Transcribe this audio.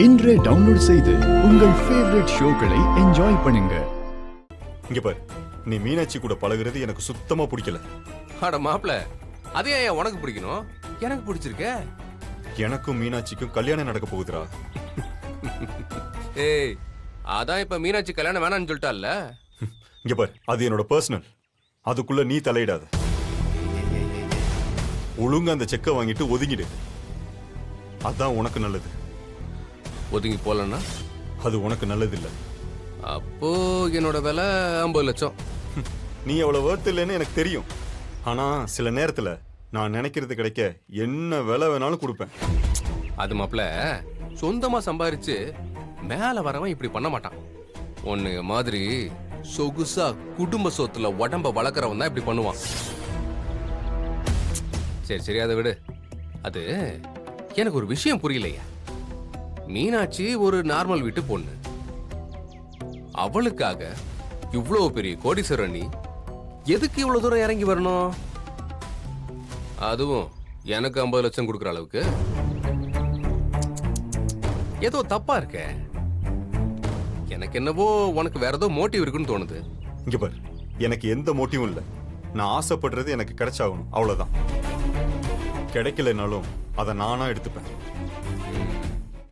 இன்றே டவுன்லோட் செய்து உங்கள் ஃபேவரட் ஷோக்களை என்ஜாய் பண்ணுங்க. இங்க பாரு, நீ மீனாட்சி கூட பழகுறது எனக்கு சுத்தமா பிடிக்கல. அட மாப்ள, அதே ஏன் உனக்கு பிடிக்கணும்? எனக்கு பிடிச்சிருக்க. எனக்கும் மீனாட்சிக்கும் கல்யாணம் நடக்க போகுதுடா. ஏய், அதான் இப்ப மீனாட்சி கல்யாணம் வேணாம்னு சொல்லிட்டால. இங்க பாரு, அது என்னோட பர்சனல். அதுக்குள்ள நீ தலையிடாத. ஒழுங்கா அந்த செக்கை வாங்கிட்டு ஒதுங்கிடு. அதான் உனக்கு நல்லது. ஒதுங்கி போலன்னா அது உனக்கு நல்லது இல்ல. அப்போ என்னோட விலை 50 லட்சம். நீ அவ்வளவு வேர்த் இல்லைன்னு எனக்கு தெரியும். ஆனா சில நேரத்துல நான் நினைக்கிறது கிடைக்க என்ன விலை வேணாலும் கொடுப்பேன். அது மாப்ள, சொந்தமா சம்பாரிச்சு மேல வரவன் இப்படி பண்ண மாட்டான். ஒன்னு மாதிரி சொகுசா குடும்ப சொத்துல உடம்ப வளர்க்கறவன் தான் இப்படி பண்ணுவான். சரி சரி, அதை விடு. அது எனக்கு ஒரு விஷயம் புரியலையா. மீனாட்சி ஒரு நார்மல் வீட்டு பொண்ணு. அவளுக்காக இவ்வளவு பெரிய கோடீஸ்வரன் நீ எதுக்கு இவ்வளவு தூரம் இறங்கி வரணும்? அதுவும் எனக்கு 50 லட்சம் கொடுக்குற அளவுக்கு. ஏதோ தப்பா இருக்க. எனக்கு என்னவோ உனக்கு வேற ஏதோ மோட்டிவ் இருக்குன்னு தோணுது. இங்க பாரு, எனக்கு எந்த மோட்டிவும் இல்லை. நான் ஆசைப்படுறது எனக்கு கிடைச்சாகணும், அவ்வளவுதான். கிடைக்கலனாலும் அதை நானா எடுத்துப்பேன்.